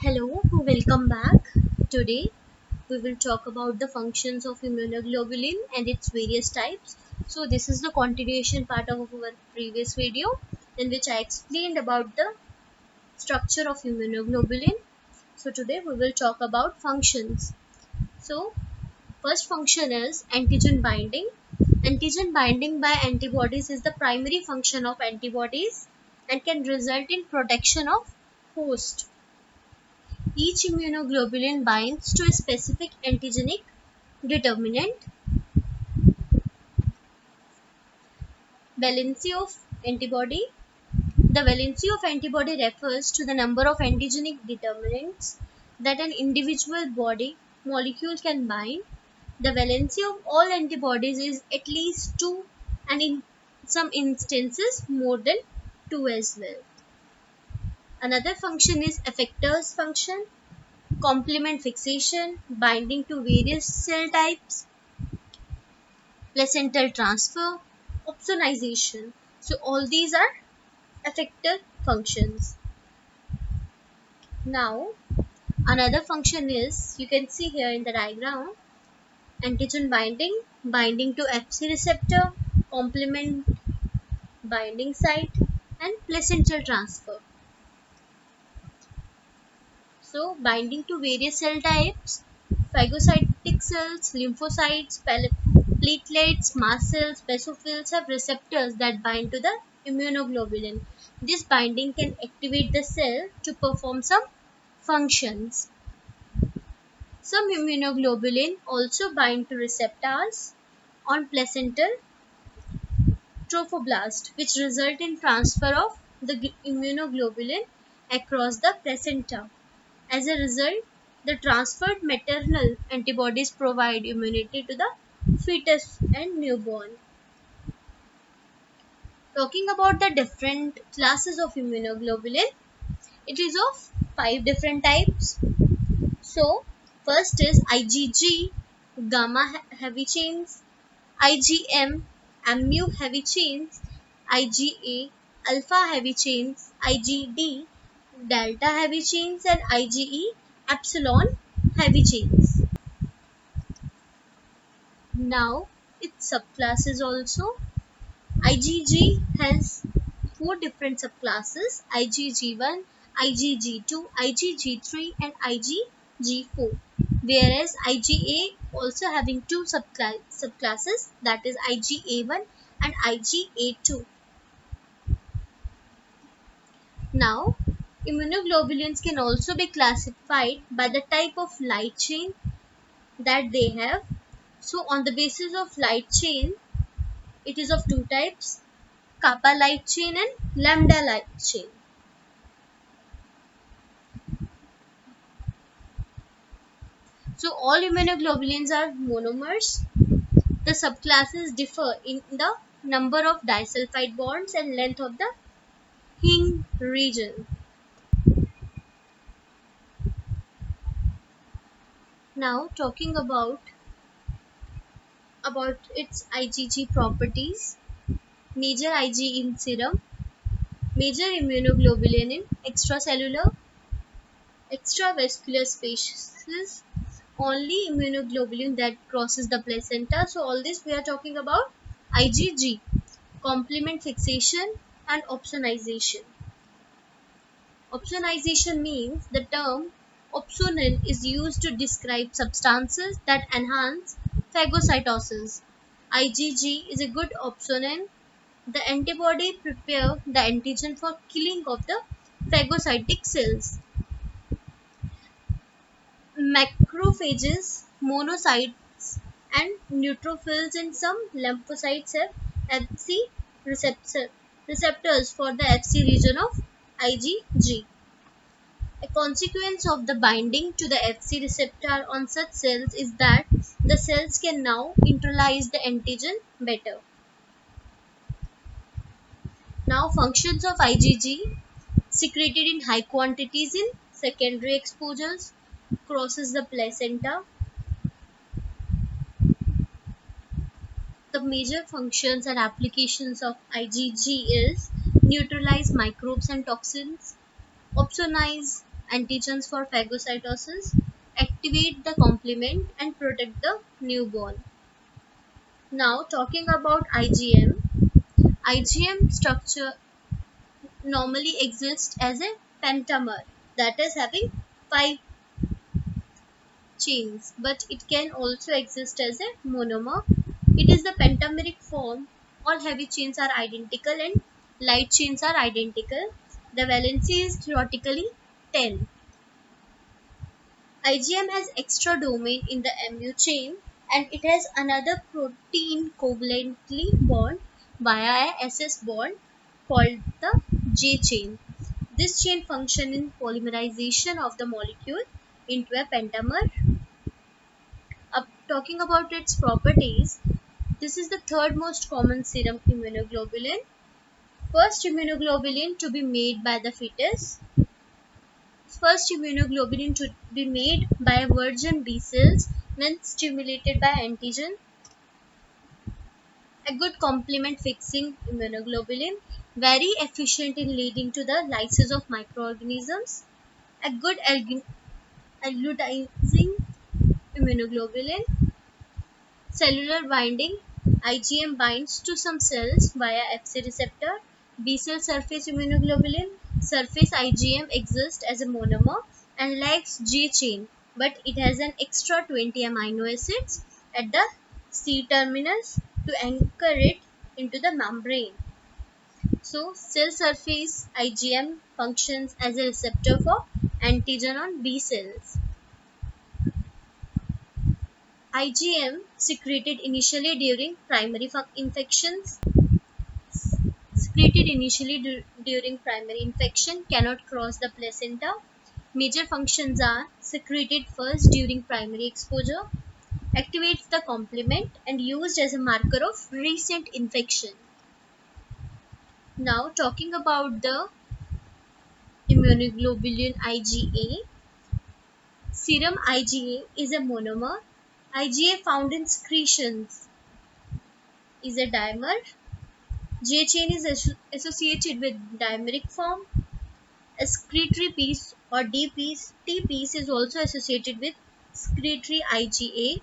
Hello, welcome back. Today we will talk about the functions of immunoglobulin and its various types. So this is the continuation part of our previous video in which I explained about the structure of immunoglobulin. So today we will talk about functions. So first function is antigen binding. Antigen binding by antibodies is the primary function of antibodies and can result in protection of host. Each immunoglobulin binds to a specific antigenic determinant. Valency of antibody. The valency of antibody refers to the number of antigenic determinants that an individual body molecule can bind. The valency of all antibodies is at least 2 and in some instances more than 2 as well. Another function is effectors function, complement fixation, binding to various cell types, placental transfer, opsonization. So all these are effector functions. Now another function is, you can see here in the diagram, antigen binding, binding to Fc receptor, complement binding site, and placental transfer. So binding to various cell types, phagocytic cells, lymphocytes, platelets, mast cells, basophils have receptors that bind to the immunoglobulin. This binding can activate the cell to perform some functions. Some immunoglobulin also bind to receptors on placental trophoblast, which result in transfer of the immunoglobulin across the placenta. As a result, the transferred maternal antibodies provide immunity to the fetus and newborn. Talking about the different classes of immunoglobulin, it is of 5 different types. So, first is IgG, gamma heavy chains, IgM, mu heavy chains, IgA, alpha heavy chains, IgD, delta heavy chains, and IgE, epsilon heavy chains. Now, its subclasses also. IgG has 4 different subclasses: IgG1, IgG2, IgG3, and IgG4. Whereas IgA also having 2 subclasses, that is IgA1 and IgA2. Now, immunoglobulins can also be classified by the type of light chain that they have. So on the basis of light chain, it is of 2 types: kappa light chain and lambda light chain. So all immunoglobulins are monomers. The subclasses differ in the number of disulfide bonds and length of the heme region. Now talking about its IgG properties. Major IgE in serum, major immunoglobulin in extracellular, extravascular spaces, only immunoglobulin that crosses the placenta. So all this we are talking about IgG. Complement fixation and opsonization. Opsonization means the term opsonin is used to describe substances that enhance phagocytosis. IgG is a good opsonin. The antibody prepare the antigen for killing of the phagocytic cells. Macrophages, monocytes, and neutrophils and some lymphocytes have Fc receptors for the Fc region of IgG. A consequence of the binding to the Fc receptor on such cells is that the cells can now internalize the antigen better. Now functions of IgG: secreted in high quantities in secondary exposures, crosses the placenta. The major functions and applications of IgG is neutralize microbes and toxins, opsonize antigens for phagocytosis, activate the complement, and protect the newborn. Now talking about IgM. IgM structure normally exists as a pentamer, that is having 5 chains, but it can also exist as a monomer. It is the pentameric form. All heavy chains are identical and light chains are identical. The valency is theoretically 10. IgM has extra domain in the mu chain, and it has another protein covalently bond via a SS bond called the J chain. This chain function in polymerization of the molecule into a pentamer. Talking about its properties, this is the third most common serum immunoglobulin. First immunoglobulin to be made by the fetus. First immunoglobulin to be made by virgin B cells when stimulated by antigen. A good complement fixing immunoglobulin, very efficient in leading to the lysis of microorganisms. A good agglutinating immunoglobulin. Cellular binding. IgM binds to some cells via Fc receptor. B cell surface immunoglobulin. Surface IgM exists as a monomer and lacks J chain, but it has an extra 20 amino acids at the C terminus to anchor it into the membrane. So, cell surface IgM functions as a receptor for antigen on B cells. IgM secreted initially during primary infections. Secreted initially during primary infection, cannot cross the placenta. Major functions are secreted first during primary exposure, activates the complement, and used as a marker of recent infection. Now talking about the immunoglobulin IgA. Serum IgA is a monomer. IgA found in secretions is a dimer. J chain is associated with dimeric form. A secretory piece or D piece, T piece is also associated with secretory IgA.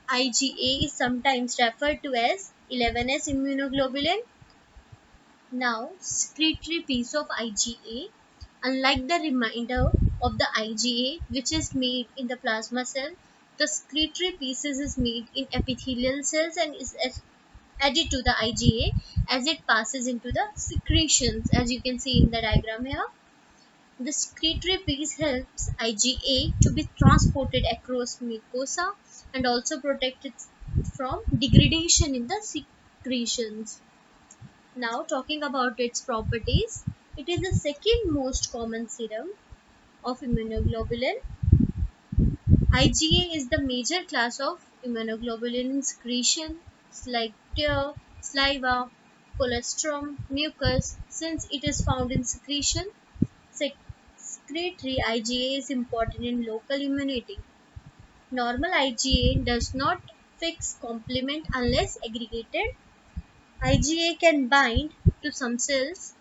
IgA is sometimes referred to as 11S immunoglobulin. Now, secretory piece of IgA, unlike the remainder of the IgA which is made in the plasma cell, the secretory pieces is made in epithelial cells and is added to the IgA as it passes into the secretions, as you can see in the diagram here. The secretory piece helps IgA to be transported across mucosa and also protect it from degradation in the secretions. Now talking about its properties, it is the second most common serum of immunoglobulin. IgA is the major class of immunoglobulin secretion like tear, saliva, colostrum, mucus. Since it is found in secretion, secretory IgA is important in local immunity. Normal IgA does not fix complement unless aggregated. IgA can bind to some cells,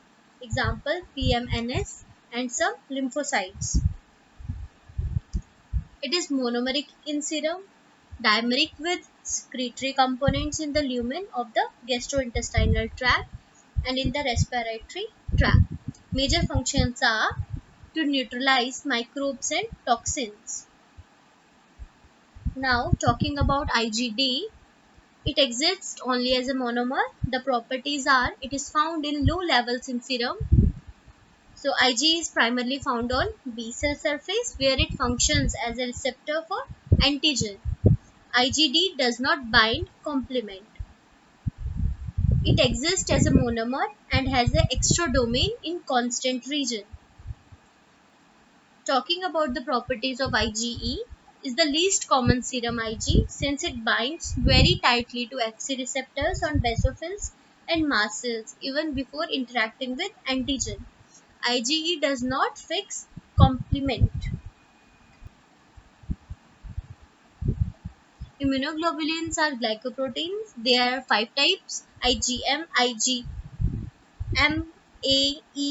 example PMNS, and some lymphocytes. It is monomeric in serum, dimeric with secretory components in the lumen of the gastrointestinal tract and in the respiratory tract. Major functions are to neutralize microbes and toxins. Now talking about IgD, it exists only as a monomer. The properties are it is found in low levels in serum. So Ig is primarily found on B cell surface where it functions as a receptor for antigen. IgD does not bind complement. It exists as a monomer and has an extra domain in constant region. Talking about the properties of IgE, is the least common serum Ig since it binds very tightly to Fc receptors on basophils and mast cells even before interacting with antigen. IgE does not fix complement. Immunoglobulins are glycoproteins. There are 5 types: IgM, IgM, A, E,